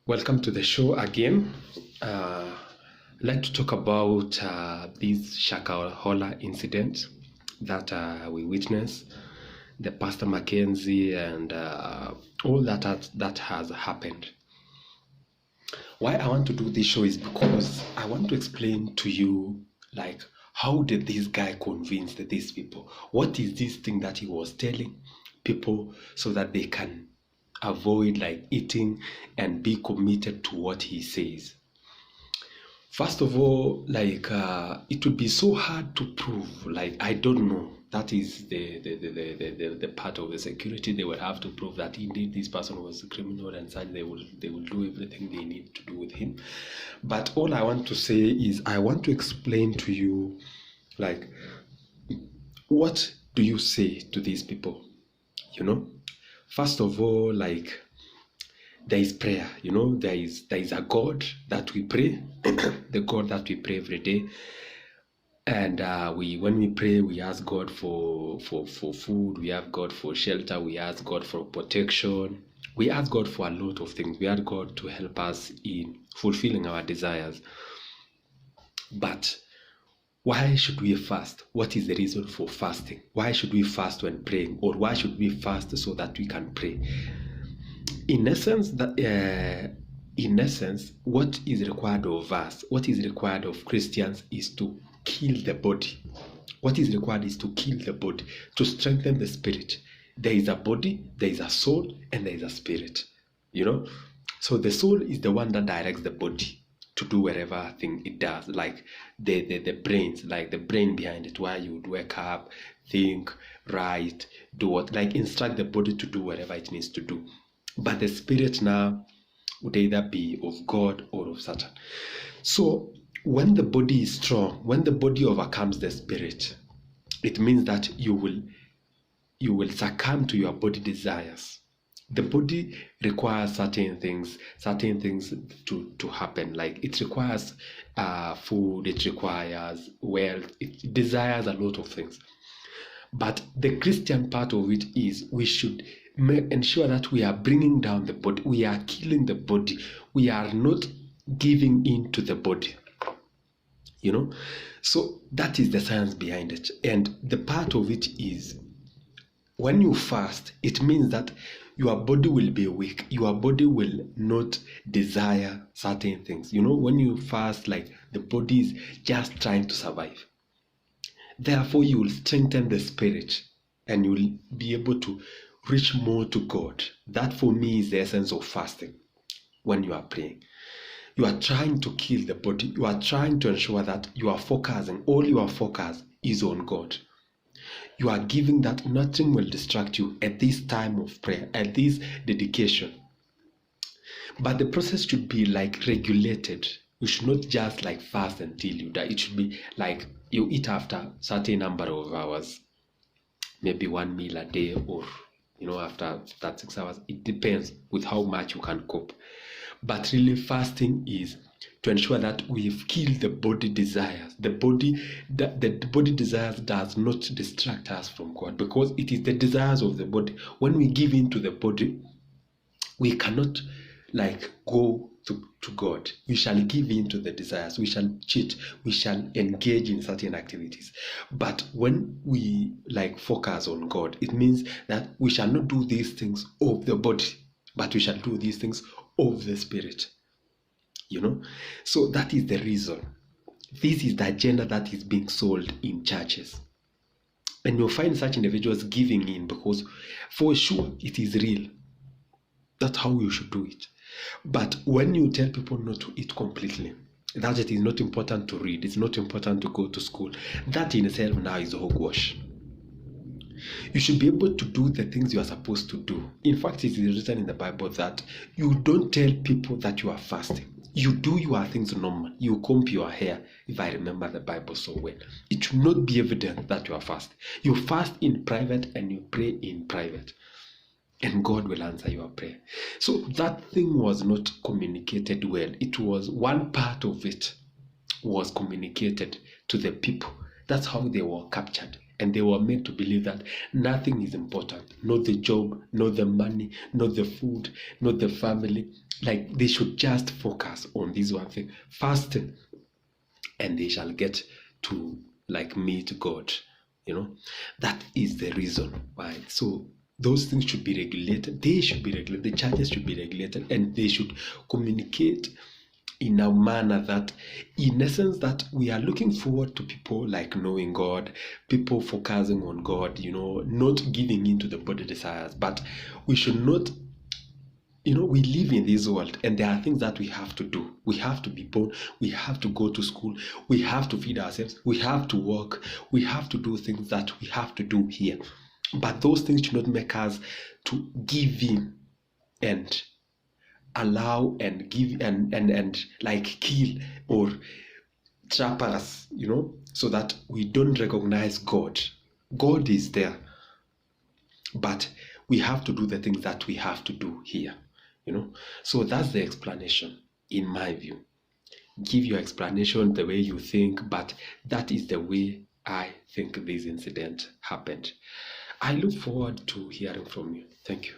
Welcome to the show again. I'd like to talk about this Shakahola incident that we witnessed, the Pastor Mackenzie, and all that has happened. Why I want to do this show is because I want to explain to you, like, how did this guy convince these people? What is this thing that he was telling people so that they can avoid eating and be committed to what he says? First of all, it would be so hard to prove. I don't know. That is the part of the security. They will have to prove that indeed this person was a criminal, and such they will do everything they need to do with him. But all I want to say is I want to explain to you, what do you say to these people? First of all, there is prayer. There is a God that we pray, the God that we pray every day. And when we pray, we ask God for food, we ask God for shelter, we ask God for protection, we ask God for a lot of things. We ask God to help us in fulfilling our desires. But why should we fast? What is the reason for fasting? Why should we fast when praying? Or why should we fast so that we can pray? In essence, what is required of us, what is required of Christians is to kill the body. What is required is to kill the body, to strengthen the spirit. There is a body, there is a soul, and there is a spirit. So the soul is the one that directs the body to do whatever thing it does, like the brains, like the brain behind it, why you would wake up, think, write, do what, instruct the body to do whatever it needs to do. But the spirit now would either be of God or of Satan. So when the body is strong, when the body overcomes the spirit, it means that you will succumb to your body desires. The body requires certain things to happen. It requires food, it requires wealth, it desires a lot of things. But the Christian part of it is we should ensure that we are bringing down the body, we are killing the body, we are not giving in to the body. So that is the science behind it. And the part of it is, when you fast, it means that your body will be weak. Your body will not desire certain things. When you fast, the body is just trying to survive. Therefore, you will strengthen the spirit and you will be able to reach more to God. That for me is the essence of fasting. When you are praying, you are trying to kill the body. You are trying to ensure that you are focusing, all your focus is on God. You are giving that nothing will distract you at this time of prayer, at this dedication. But the process should be regulated. You should not just fast until you die. It should be you eat after certain number of hours, maybe one meal a day, or after that 6 hours. It depends with how much you can cope. But really, fasting is to ensure that we've killed the body desires. The body desires does not distract us from God, because it is the desires of the body. When we give in to the body, we cannot go to God. We shall give in to the desires. We shall cheat. We shall engage in certain activities. But when we focus on God, it means that we shall not do these things of the body, but we shall do these things of the spirit. So that is the reason. This is the agenda that is being sold in churches. And you'll find such individuals giving in because for sure it is real. That's how you should do it. But when you tell people not to eat completely, that it is not important to read, it's not important to go to school, that in itself now is hogwash. You should be able to do the things you are supposed to do. In fact, it is written in the Bible that you don't tell people that you are fasting. You do your things normal. You comb your hair, if I remember the Bible so well. It should not be evident that you are fasting. You fast in private and you pray in private. And God will answer your prayer. So that thing was not communicated well. It was one part of it was communicated to the people. That's how they were captured. and they were made to believe that nothing is important, not the job, not the money, not the food, not the family. Like they should just focus on this one thing, fasting, and they shall get to like meet God. That is the reason why. So those things should be regulated. They should be regulated. The churches should be regulated, and they should communicate in a manner that, in essence, that we are looking forward to people like knowing God, people focusing on God, not giving in to the body desires. But we should not, we live in this world, and there are things that we have to do. We have to be born, we have to go to school, we have to feed ourselves, we have to work, we have to do things that we have to do here. But those things should not make us to give in and allow and give and like kill or trap us, so that we don't recognize God. God is there, but we have to do the things that we have to do here, So that's the explanation, in my view. Give your explanation the way you think, but that is the way I think this incident happened. I look forward to hearing from you. Thank you.